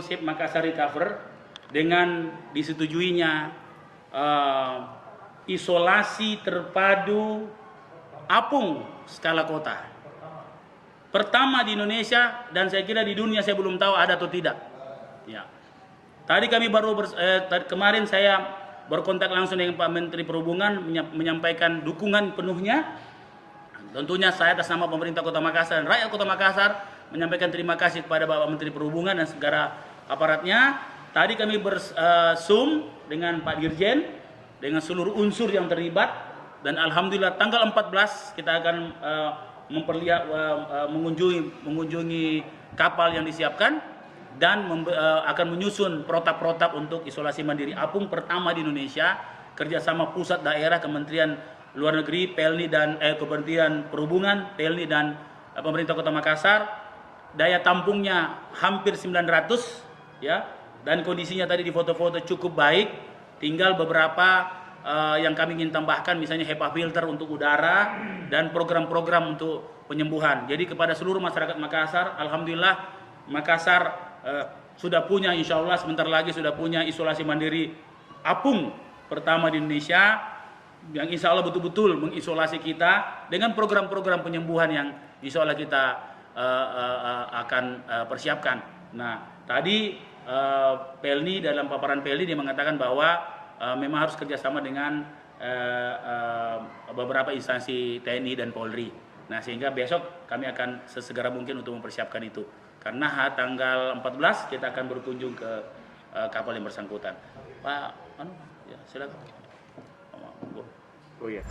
konsep Makassar Recover dengan disetujuinya isolasi terpadu apung skala kota. Pertama di Indonesia dan saya kira di dunia, saya belum tahu ada atau tidak. Ya. Tadi kami kemarin saya berkontak langsung dengan Pak Menteri Perhubungan menyampaikan dukungan penuhnya. Tentunya saya atas nama pemerintah Kota Makassar dan rakyat Kota Makassar menyampaikan terima kasih kepada Bapak Menteri Perhubungan dan segala aparatnya. Tadi kami Zoom dengan Pak Dirjen, dengan seluruh unsur yang terlibat, dan alhamdulillah tanggal 14 kita akan mengunjungi kapal yang disiapkan dan akan menyusun protap-protap untuk isolasi mandiri apung pertama di Indonesia, kerjasama pusat, daerah, Kementerian Luar Negeri, Pelni dan Kementerian Perhubungan, Pelni dan pemerintah Kota Makassar. Daya tampungnya hampir 900 ya, dan kondisinya tadi di foto-foto cukup baik. Tinggal beberapa yang kami ingin tambahkan, misalnya HEPA filter untuk udara dan program-program untuk penyembuhan. Jadi kepada seluruh masyarakat Makassar, alhamdulillah Makassar sudah punya, insya Allah sebentar lagi sudah punya isolasi mandiri apung pertama di Indonesia, yang insya Allah betul-betul mengisolasi kita dengan program-program penyembuhan yang insya Allah kita akan persiapkan. Nah, tadi Pelni, dalam paparan Pelni dia mengatakan bahwa memang harus kerjasama dengan beberapa instansi TNI dan Polri. Nah, sehingga besok kami akan sesegera mungkin untuk mempersiapkan itu. Karena tanggal 14 kita akan berkunjung ke kapal yang bersangkutan. Pak, ya silakan. Oh iya.